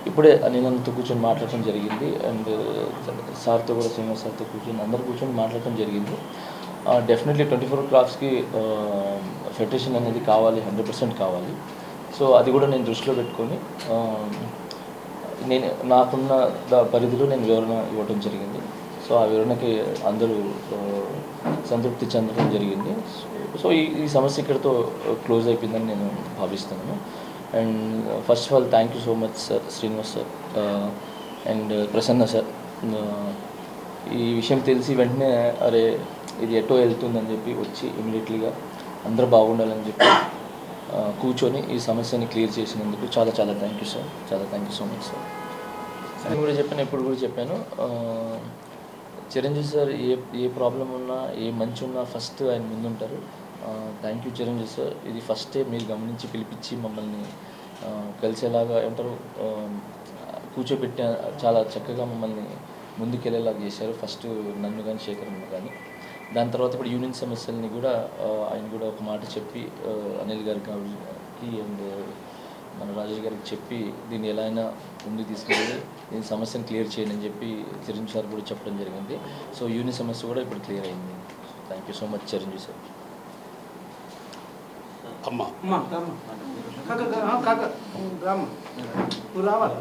ఇప్పుడే నేనంతా కూర్చొని మాట్లాడటం జరిగింది. అండ్ సార్తో కూడా, శ్రీనివాస్ సార్తో కూర్చొని అందరూ కూర్చొని మాట్లాడటం జరిగింది. డెఫినెట్లీ 24 క్రాఫ్ట్స్కి ఫెడరేషన్ అనేది కావాలి, 100% కావాలి. సో అది కూడా నేను దృష్టిలో పెట్టుకొని నేను నాకున్న పరిధిలో నేను వివరణ ఇవ్వడం జరిగింది. సో ఆ వివరణకి అందరూ సంతృప్తి చెందడం జరిగింది. సో ఈ సమస్య ఇక్కడితో క్లోజ్ అయిపోయిందని నేను భావిస్తున్నాను. And first of all thank you so much sir, Srinivas sir and Prasanna sir. ఈ విషయం తెలిసి వెంటనే అరే ఇది ఎటో వెళ్తుందని చెప్పి వచ్చి ఇమీడియట్లీగా అందరూ బాగుండాలని చెప్పి కూర్చొని ఈ సమస్యని క్లియర్ చేసినందుకు చాలా చాలా థ్యాంక్ యూ సార్, చాలా thank you so much sir. నేను కూడా చెప్పాను, ఎప్పుడు కూడా చెప్పాను, చిరంజీవి సార్ ఏ ప్రాబ్లం ఉన్నా, ఏ మంచి ఉన్నా ఫస్ట్ ఆయన ముందుంటారు. Thank you Chiranjeevi sir. ఇది ఫస్టే మీరు గమనించి పిలిపించి మమ్మల్ని కలిసేలాగా ఏమంటారు కూర్చోబెట్టి చాలా చక్కగా మమ్మల్ని ముందుకెళ్ళేలాగా చేశారు. ఫస్ట్ నన్ను కానీ శేఖర్ని కానీ, దాని తర్వాత ఇప్పుడు యూనియన్ సమస్యల్ని కూడా ఆయన కూడా ఒక మాట చెప్పి అనిల్ గారికి అండ్ మన రాజేష్ గారికి చెప్పి దీన్ని ఎలా అయినా ముందుకు తీసుకెళ్ళి దీని సమస్యను క్లియర్ చేయండి అని చెప్పి చిరంజీవి సార్ కూడా చెప్పడం జరిగింది. సో యూనియన్ సమస్య కూడా ఇప్పుడు క్లియర్ అయింది. Thank you so much Chiranjeevi sir. రావాలి